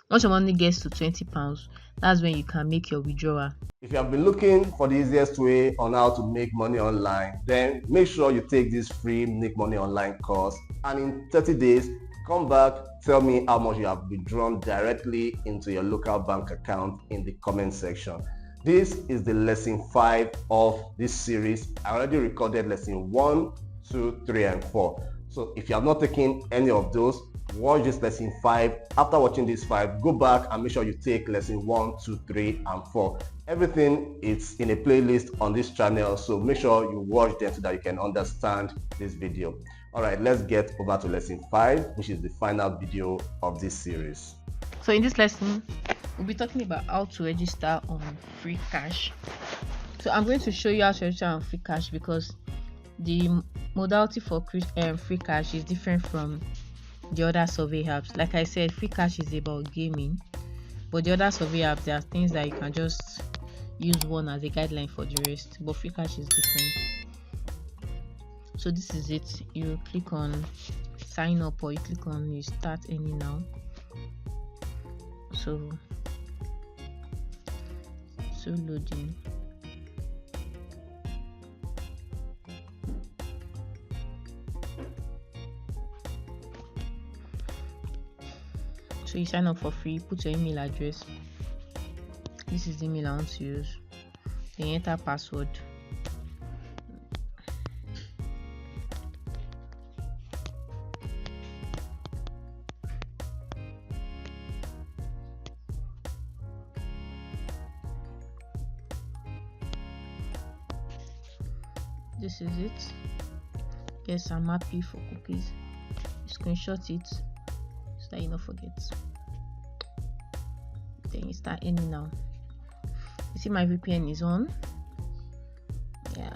Once your money gets to £20, that's when you can make your withdrawal. If you have been looking for the easiest way on how to make money online, then make sure you take this free Make Money Online course, and in 30 days, come back, tell me how much you have withdrawn directly into your local bank account in the comment section. This is the lesson 5 of this series. I already recorded lesson 1, 2, 3, and 4. So if you have not taken any of those, watch this lesson 5. After watching this 5, go back and make sure you take lesson 1, 2, 3, and 4. Everything is in a playlist on this channel, so make sure you watch them so that you can understand this video. Alright, let's get over to lesson 5, which is the final video of this series. So in this lesson, we'll be talking about how to register on Freecash. So I'm going to show you how to register on Freecash because the modality for Freecash is different from the other survey apps. Like I said, Freecash is about gaming, but the other survey apps, there are things that you can just use one as a guideline for the rest, but Freecash is different. So this is it. You click on sign up, or you click on you start earning now. So loading. So you sign up for free, put your email address. This is the email I want to use. Then enter password. This is it. Yes, I'm happy for cookies. Screenshot it so that you don't forget. Then you start earning now. You see my VPN is on. Yeah.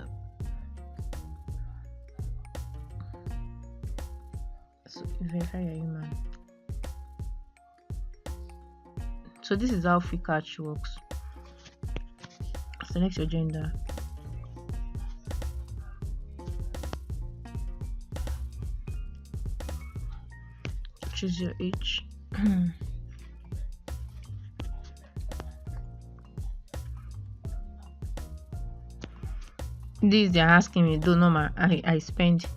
So verify your email. So this is how Freecash works. Select your gender. Choose your age. This they're asking me, do normal. I spend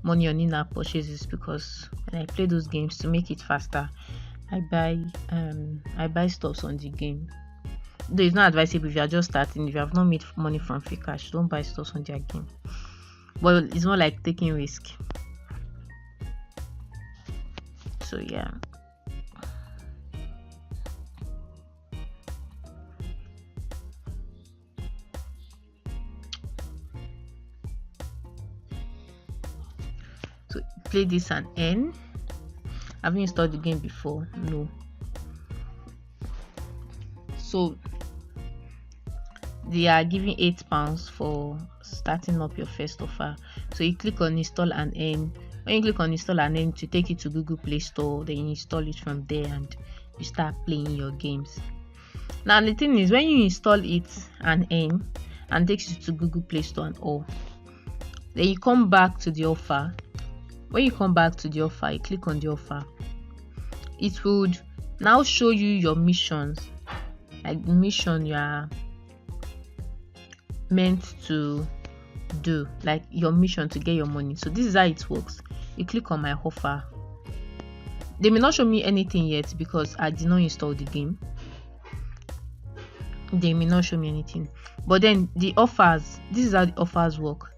money on in-app purchases because when I play those games, to make it faster, I buy stuffs on the game. Though it's not advisable if you are just starting. If you have not made money from Freecash, don't buy stuffs on their game. But it's more like taking risk. So yeah. So play this and earn. Have you installed the game before? No. So they are giving £8 for starting up your first offer. So you click on install and earn. When you click on install and earn, to take you to Google Play Store, then you install it from there and you start playing your games. Now the thing is, when you install it and earn and takes you to Google Play Store and all, then you come back to the offer. When you come back to the offer, you click on the offer. It would now show you your missions, like the mission you are meant to do, like your mission to get your money. So this is how it works. You click on my offer. They may not show me anything yet because I did not install the game. They may not show me anything, but then the offers, this is how the offers work.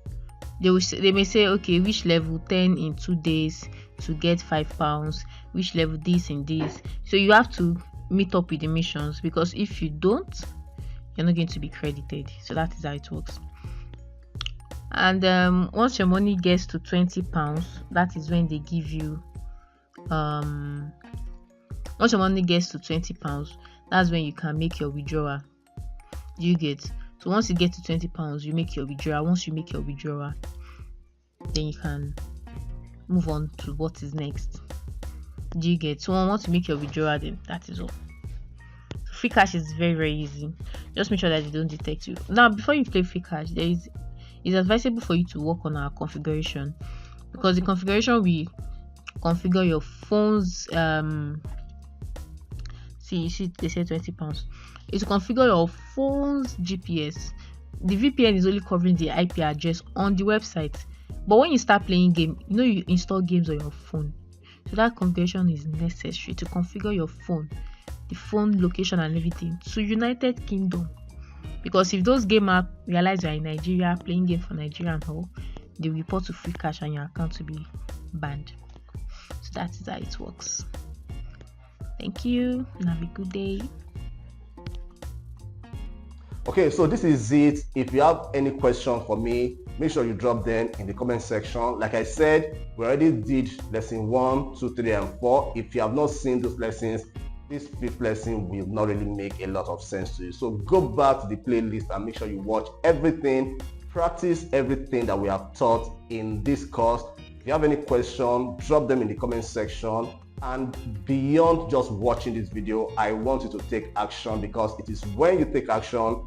They may say, okay, which level 10 in 2 days to get £5, which level this and this. So you have to meet up with the missions, because if you don't, you're not going to be credited. So that is how it works. And once your money gets to £20, that is when they give you once your money gets to £20, that's when you can make your withdrawal. Do you get? So once you get to £20, you make your withdrawal. Once you make your withdrawal, then you can move on to what is next. Do you get? So once you make your withdrawal, then that is all. Freecash is very, very easy. Just make sure that they don't detect you. Now, before you play Freecash, it's advisable for you to work on our configuration, because the configuration will configure your phone's See, you see, they say £20. Is to configure your phone's GPS. The VPN is only covering the IP address on the website. But when you start playing game, you install games on your phone. So that configuration is necessary to configure your phone, the phone location and everything to United Kingdom. Because if those gamers realize you are in Nigeria playing game for Nigeria and all, they will report to Freecash and your account will be banned. So that is how it works. Thank you and have a good day. Okay, so this is it. If you have any questions for me, make sure you drop them in the comment section. Like I said, we already did lesson 1, 2, 3, and 4. If you have not seen those lessons, this 5th lesson will not really make a lot of sense to you. So go back to the playlist and make sure you watch everything, practice everything that we have taught in this course. If you have any question, drop them in the comment section. And beyond just watching this video, I want you to take action, because it is when you take action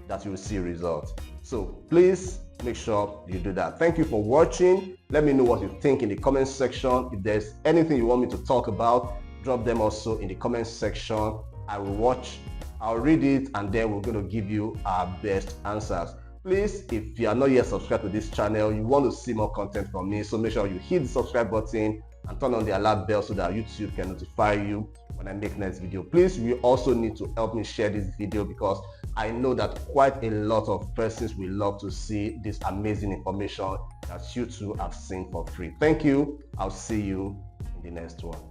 that you will see results. So please make sure you do that. Thank you for watching. Let me know what you think in the comment section. If there's anything you want me to talk about, drop them also in the comment section. I will watch, I'll read it, and then we're going to give you our best answers. Please, if you are not yet subscribed to this channel, you want to see more content from me, so make sure you hit the subscribe button and turn on the alert bell so that YouTube can notify you when I make next video. Please, you also need to help me share this video, because I know that quite a lot of persons will love to see this amazing information that you too have seen for free. Thank you. I'll see you in the next one.